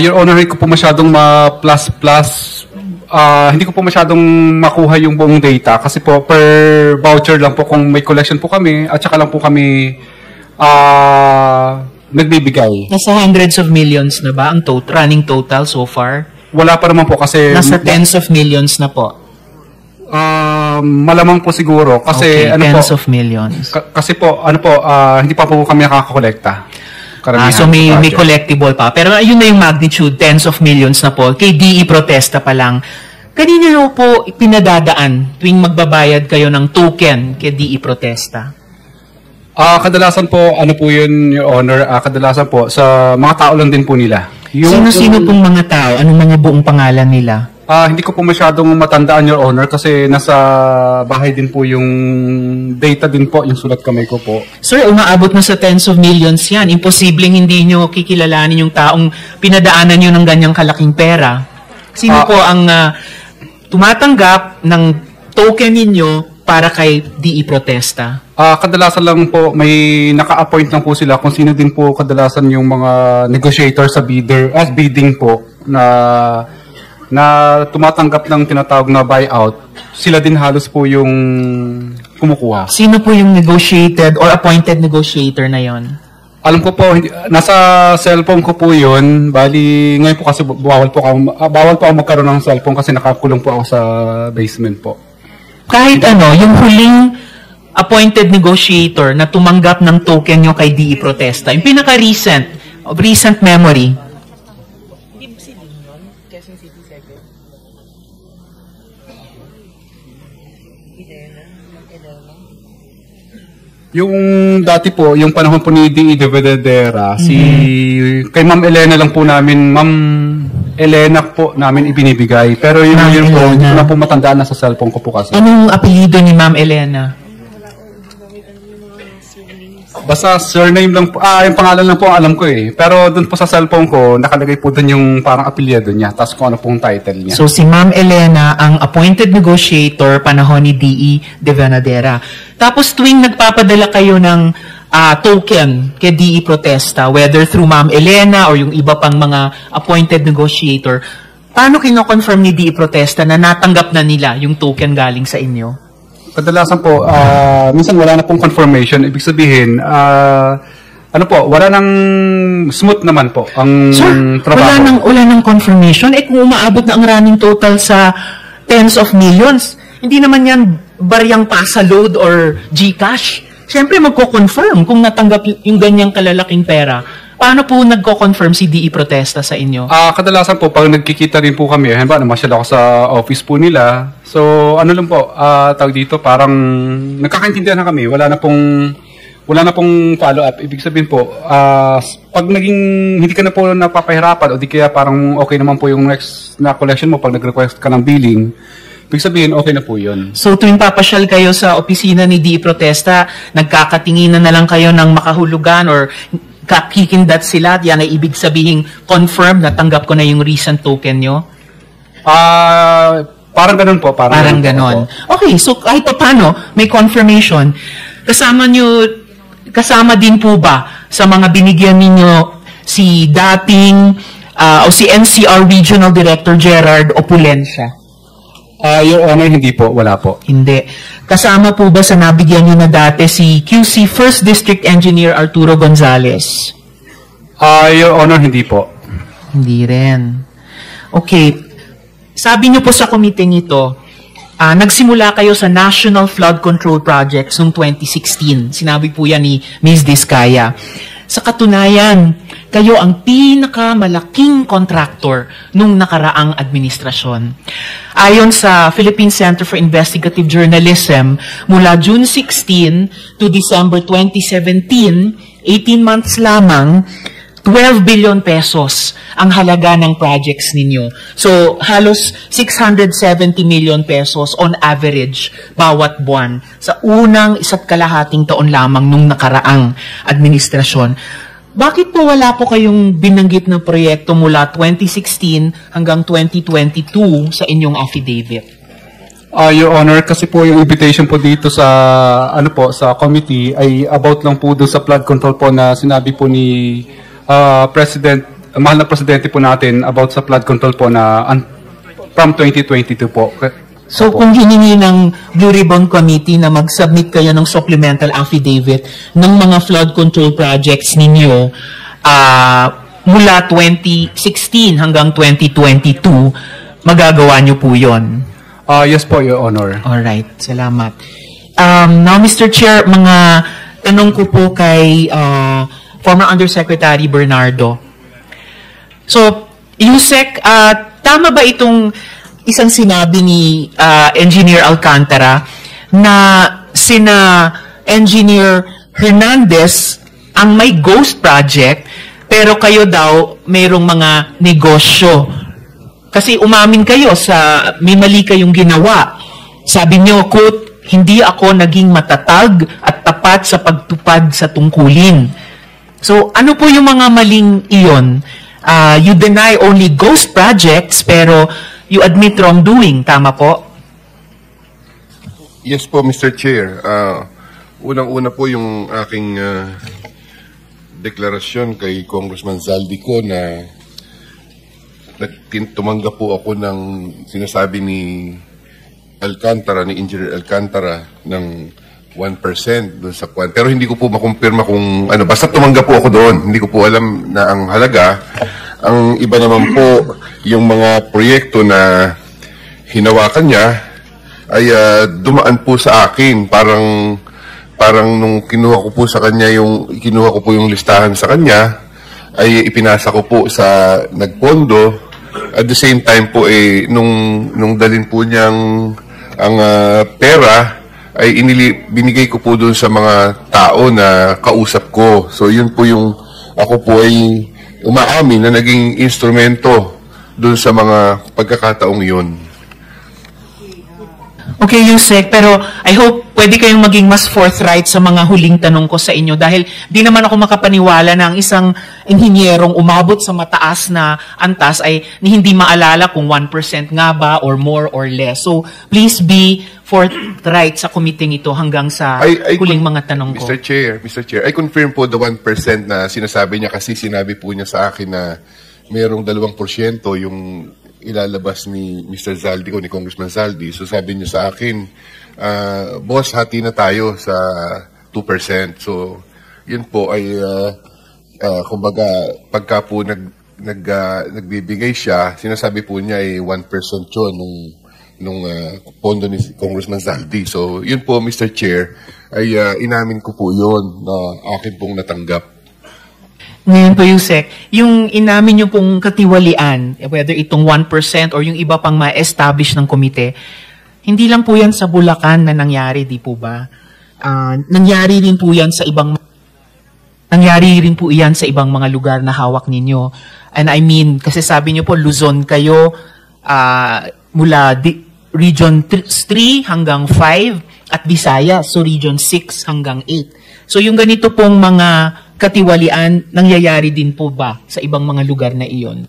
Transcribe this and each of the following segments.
Your Honor, hindi ko po masyadong hindi ko po masyadong makuha yung buong data kasi po per voucher lang po kung may collection po kami at saka lang po kami nagbibigay. Nasa hundreds of millions na ba ang running total so far? Wala pa naman po kasi... Nasa tens of millions na po. Malamang po siguro kasi okay, tens of millions. Kasi po hindi pa po kami nakakakolekta. So may collectible pa. Pero yun na yung magnitude, tens of millions na po. Kay DE protesta pa lang. Kanina nyo po pinadadaan tuwing magbabayad kayo ng token kay DE protesta? Kadalasan po, yun, Your Honor, kadalasan po, sa mga tao lang din po nila. Sino-sino pong mga tao? Anong mga buong pangalan nila? Hindi ko po masyadong matandaan, Your Honor, kasi nasa bahay din po yung data din po, yung sulat kamay ko po. Sir, umaabot na sa tens of millions yan. Imposibleng hindi nyo kikilalanin yung taong pinadaanan nyo ng ganyang kalaking pera. Sino po ang tumatanggap ng token ninyo para kay DE protesta? Kadalasan lang po, may naka-appoint lang po sila kung sino din po kadalasan yung mga negotiator sa bidding po na tumatanggap ng tinatawag na buyout, sila din halos po yung kumukuha. Sino po yung negotiated or appointed negotiator na yon? Alam ko po, nasa cellphone ko po yun. Bali, ngayon po kasi bawal po ako magkaroon ng cellphone kasi nakakulong po ako sa basement po. Kahit yung huling appointed negotiator na tumanggap ng token nyo kay DE protesta, yung recent memory, yung dati po, yung panahon po ni DE de Vedadera, kay Ma'am Elena lang po namin, Ma'am Elena po namin ibinibigay. Pero yun po, hindi ko na po matandaan na sa cellphone ko po kasi. Anong apelyido ni Ma'am Elena? Basta surname lang po, yung pangalan lang po ang alam ko eh. Pero doon po sa cellphone ko, nakalagay po doon yung parang apelyido niya, tapos kung ano pong title niya. So si Ma'am Elena ang appointed negotiator panahon ni DE de Vedadera. Tapos tuwing nagpapadala kayo ng token kay DE protesta, whether through Ma'am Elena or yung iba pang mga appointed negotiator, paano kino-confirm ni DE protesta na natanggap na nila yung token galing sa inyo? Kadalasan po, minsan wala na pong confirmation. Ibig sabihin, wala nang smooth naman po ang trabaho. Wala nang confirmation. Kung umaabot na ang running total sa tens of millions, hindi naman yan bariyang pasaload or GCash. Siyempre, magko-confirm kung natanggap yung ganyang kalalaking pera. Paano po nagko-confirm si DE protesta sa inyo? Kadalasan po, pag nagkikita rin po kami, namasyal ako sa office po nila. So, lang po, tawag dito, parang nagkakaintindihan na kami. Wala na pong follow-up. Ibig sabihin po, pag hindi ka na po napapahirapan o di kaya parang okay naman po yung next na collection mo pag nag-request ka ng billing, ibig sabihin, okay na po yun. So, tuwing papasyal kayo sa opisina ni DE protesta, nagkakatinginan na lang kayo ng makahulugan or kakikindat sila, yan ay ibig sabihin confirm na tanggap ko na yung recent token nyo? Parang ganun po. Parang ganun. Okay, so kahit paano, may confirmation. Kasama din po ba sa mga binigyan ninyo si dating o si NCR Regional Director Gerard Opulencia? Your Honor, hindi po. Wala po. Hindi. Kasama po ba sa nabigyan nyo na dati si QC First District Engineer Arturo Gonzales? Your Honor, hindi po. Hindi rin. Okay. Sabi nyo po sa committee ito, nagsimula kayo sa National Flood Control Projects noong 2016. Sinabi po yan ni Ms. Diskaya. Sa katunayan, kayo ang pinakamalaking contractor nung nakaraang administrasyon. Ayon sa Philippine Center for Investigative Journalism, mula June 16 to December 2017, 18 months lamang, 12 billion pesos ang halaga ng projects ninyo. So, halos 670 million pesos on average bawat buwan sa unang 1.5 taon lamang nung nakaraang administrasyon. Bakit po wala po kayong binanggit na proyekto mula 2016 hanggang 2022 sa inyong affidavit? Your Honor, kasi po yung invitation po dito sa sa committee ay about lang po doon sa flood control po na sinabi po ni President mahal na presidente po natin about sa flood control po na from 2022 po. So kung hiningi ng Blue Ribbon Committee na mag-submit kayo ng supplemental affidavit ng mga flood control projects ninyo mula 2016 hanggang 2022, magagawa nyo po yun? Yes po, Your Honor. Alright, salamat. Now, Mr. Chair, mga tanong ko po kay former Undersecretary Bernardo. So, Yusek, tama ba itong isang sinabi ni Engineer Alcantara na sina Engineer Hernandez ang may ghost project, pero kayo daw mayroong mga negosyo? Kasi umamin kayo sa may mali kayong ginawa. Sabi niyo, quote, hindi ako naging matatag at tapat sa pagtupad sa tungkulin. So, ano po yung mga maling iyon? You deny only ghost projects, pero you admit wrongdoing. Tama po? Yes po, Mr. Chair. Unang-una po yung aking deklarasyon kay Congressman Zaldico na tumanggap po ako ng sinasabi ni Alcantara, ni Engineer Alcantara, ng 1% doon sa kwan. Pero hindi ko po makumpirma kung ano. Basta tumanggap po ako doon. Hindi ko po alam na ang halaga. Ang iba naman po, yung mga proyekto na hinawakan niya ay dumaan po sa akin. Parang nung kinuha ko po sa kanya kinuha ko po yung listahan sa kanya, ay ipinasa ko po sa nagpondo. At the same time po, nung dalin po niyang ang pera, ay binigay ko po doon sa mga tao na kausap ko. So yun po yung, ako po ay umaamin na naging instrumento doon sa mga pagkakataong yun. Okay, Yusek, pero I hope pwede kayong maging mas forthright sa mga huling tanong ko sa inyo dahil di naman ako makapaniwala na ang isang inhinyerong umabot sa mataas na antas ay hindi maalala kung 1% nga ba or more or less. So, please be forthright sa committee ito hanggang sa huling mga tanong ko. Mr. Chair, I confirm po the 1% na sinasabi niya kasi sinabi po niya sa akin na mayroong 2% yung ilalabas ni Mr. Zaldico, ni Congressman Zaldi. So sabi niya sa akin, boss, hati na tayo sa 2%. So yun po ay, kumbaga, pagka po nagbibigay siya, sinasabi po niya ay 1% yun nung pondo ni Congressman Zaldi. So yun po, Mr. Chair, ay inamin ko po yun na akin pong natanggap. Ngayon po, Yusek, yung inamin nyo pong katiwalian, whether itong 1% or yung iba pang ma-establish ng komite, hindi lang po yan sa Bulacan na nangyari, di po ba? Nangyari rin po yan sa ibang mga lugar na hawak ninyo. And I mean, kasi sabi nyo po, Luzon kayo, mula Region 3 hanggang 5 at Visayas, so Region 6 hanggang 8. So yung ganito pong mga katiwalian, nangyayari din po ba sa ibang mga lugar na iyon?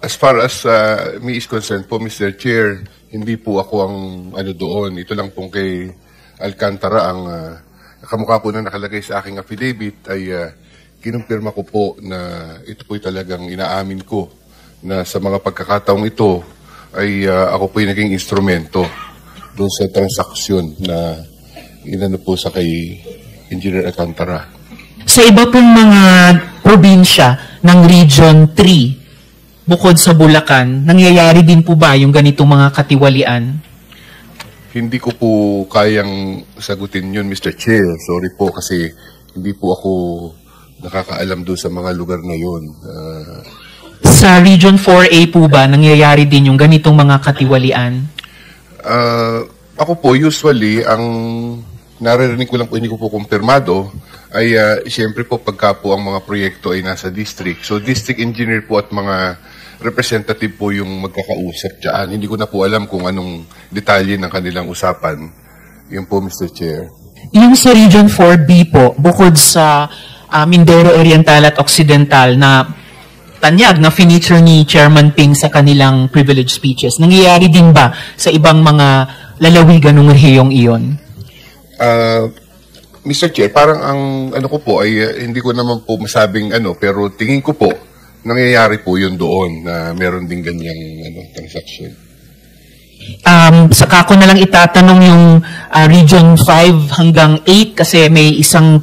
As far as me is concerned po, Mr. Chair, hindi po ako ang doon. Ito lang pong kay Alcantara ang kamukha po na nakalagay sa aking affidavit ay kinumpirma ko po na ito po'y talagang inaamin ko na sa mga pagkakataong ito ay ako po'y naging instrumento doon sa transaksyon na inano po sa kay Engineer Alcantara. Sa iba pong mga probinsya ng Region 3, bukod sa Bulacan, nangyayari din po ba yung ganitong mga katiwalian? Hindi ko po kayang sagutin yun, Mr. Chair. Sorry po kasi hindi po ako nakakaalam doon sa mga lugar na yun. Sa Region 4A po ba, nangyayari din yung ganitong mga katiwalian? Ako po, usually, ang naririnig ko lang po, hindi ko po kumpirmado, ay siyempre po pagka po ang mga proyekto ay nasa district. So district engineer po at mga representative po yung magkakausap dyan. Hindi ko na po alam kung anong detalye ng kanilang usapan. Yun po, Mr. Chair. Yung sa Region 4B po, bukod sa Mindoro Oriental at Occidental na tanyag na feature ni Chairman Ping sa kanilang privilege speeches, nangyayari din ba sa ibang mga lalawigan ng rehiyong iyon? Mr. Chair, parang ang ko po ay hindi ko naman po masabing pero tingin ko po nangyayari po yun doon na meron din ganyang transaction. Saka ko na lang itatanong yung Region 5 hanggang 8 kasi may isang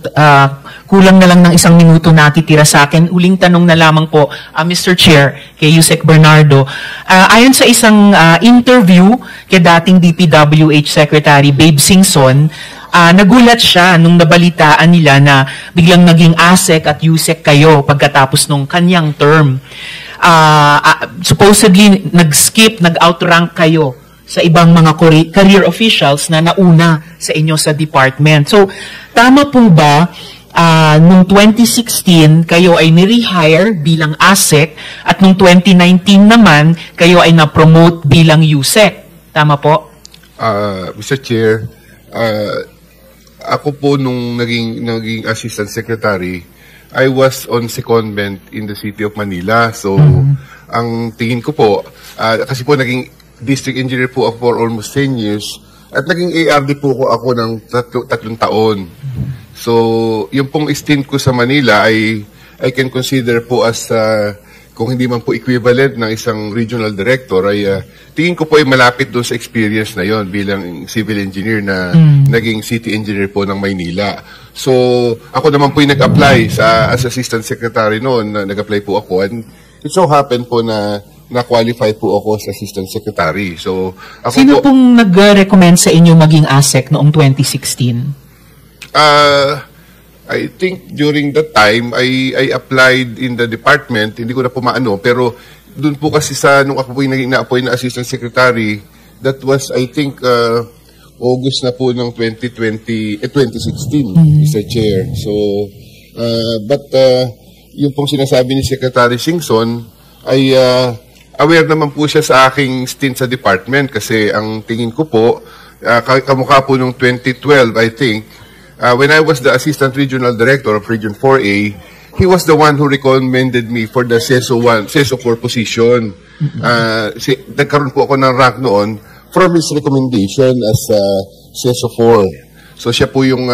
kulang na lang ng 1 minuto natitira sa akin. Uling tanong na lamang po, Mr. Chair, kay Yusek Bernardo. Ayon sa isang interview kay dating DPWH Secretary Babe Singson, nagulat siya nung nabalitaan nila na biglang naging ASEC at Yusek kayo pagkatapos nung kanyang term. Supposedly, nag-outrank kayo sa ibang mga career officials na nauna sa inyo sa department. So, tama po ba, nung 2016, kayo ay ni-rehire bilang ASEC at nung 2019 naman, kayo ay na-promote bilang USEC? Tama po? Mr. Chair, ako po nung naging Assistant Secretary, I was on secondment in the City of Manila. So, ang tingin ko po, kasi po naging District Engineer po ako for almost 10 years, at naging ARD po ako ng 3 taon. So, yung pong stint ko sa Manila I can consider po as, kung hindi man po equivalent ng isang regional director, ay tingin ko po ay malapit doon sa experience na yon bilang civil engineer na naging city engineer po ng Maynila. So, ako naman po yung nag-apply as assistant secretary noon, nag-apply po ako, and it so happened po na na-qualify po ako sa assistant secretary. So, ako Sino po, pong nag-recommend sa inyo maging ASEC noong 2016? I think during that time, I applied in the department, hindi ko na po maano, pero doon po kasi nung ako po yung naging na-appoint na assistant secretary, that was, I think, August na po ng 2016, Mr. Chair. So, but yung pong sinasabi ni Secretary Singson, ay aware naman po siya sa aking stint sa department kasi ang tingin ko po, kamukha po nung 2012, I think, when I was the Assistant Regional Director of Region 4A, he was the one who recommended me for the CESO 4 position. Nagkaroon po ako ng rank noon from his recommendation as CESO 4. So siya po yung,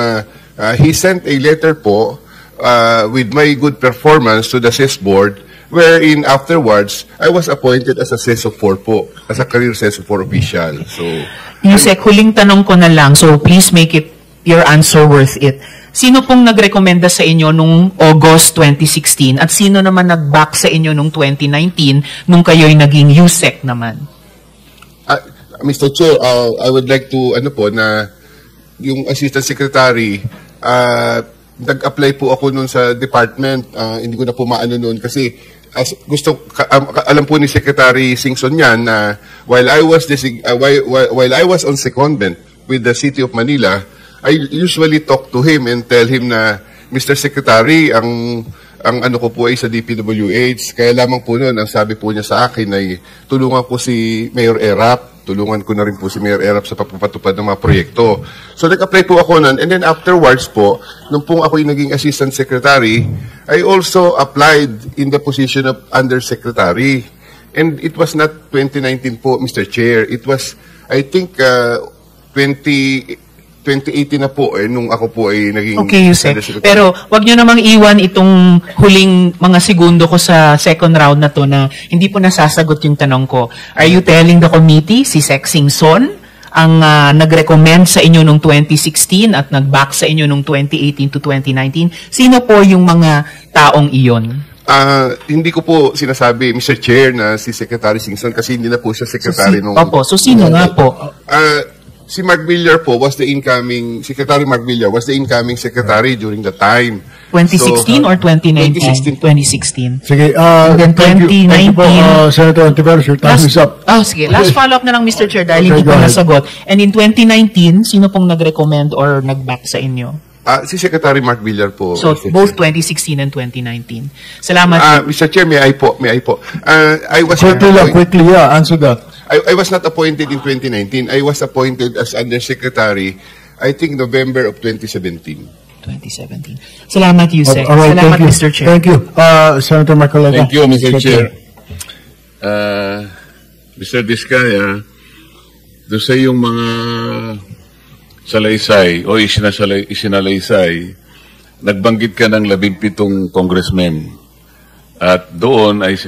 he sent a letter po with my good performance to the CES board, wherein afterwards, I was appointed as a CESO 4 po, as a career CESO 4 official. So, Yusek, huling tanong ko na lang, so please make it your answer worth it. Sino pong nagrekomenda sa inyo nung August 2016 at sino naman nag-back sa inyo nung 2019 nung kayo'y naging USEC naman? Mr. Chair, I would like to, na yung Assistant Secretary, nag-apply po ako noon sa department, hindi ko na po maano noon kasi alam po ni Secretary Singson yan na while I was on secondment with the City of Manila, I usually talk to him and tell him na, Mr. Secretary, ang ano ko po ay sa DPWH, kaya lamang po noon, ang sabi po niya sa akin ay tulungan ko si Mayor Erap, tulungan ko na rin po si Mayor Erap sa pagpapatupad ng mga proyekto. So nag-apply po ako noon, and then afterwards po, nung pong ako yung naging Assistant Secretary, I also applied in the position of Undersecretary. And it was not 2019 po, Mr. Chair. It was, I think, 2018 na po nung ako po ay naging Okay, Yusek. Pero wag nyo namang iwan itong huling mga segundo ko sa second round na to na hindi po nasasagot yung tanong ko. Are you telling the committee si Sec Singson ang nag-recommend sa inyo nung 2016 at nag-back sa inyo nung 2018 to 2019? Sino po yung mga taong iyon? Hindi ko po sinasabi, Mr. Chair, na si Secretary Singson kasi hindi na po siya secretary nung... Opo, so sino nga po? Si Mark Villar po was the incoming, Secretary Mark Villar was the incoming secretary during the time. 2016 or 2019? 2016. 2016. Sige, then thank you. Thank you po, 2019. Senator Antiveros, your time is up. Sige. Last follow-up na lang, Mr. Chair, dahil Okay, hindi go ko ahead. nasagot. And in 2019, sino pong nag-recommend or nag-back sa inyo? Si Secretary Mark Villar po. So, Mr. both Chair. 2016 and 2019. Salamat. Mr. Chair, may I po. I was Quickly, yeah, answer that. I was not appointed in 2019. I was appointed as Undersecretary, I think November of 2017. 2017. Salamat, Yusek. All right, Salamat, thank you. Mr. Chair. Thank you. Senator Marcoleta. Thank you, Mr. Secretary. Chair. Mr. Diskaya, doon sa iyong mga salaysay o isinalaysay, nagbanggit ka ng 17 congressmen. At doon ay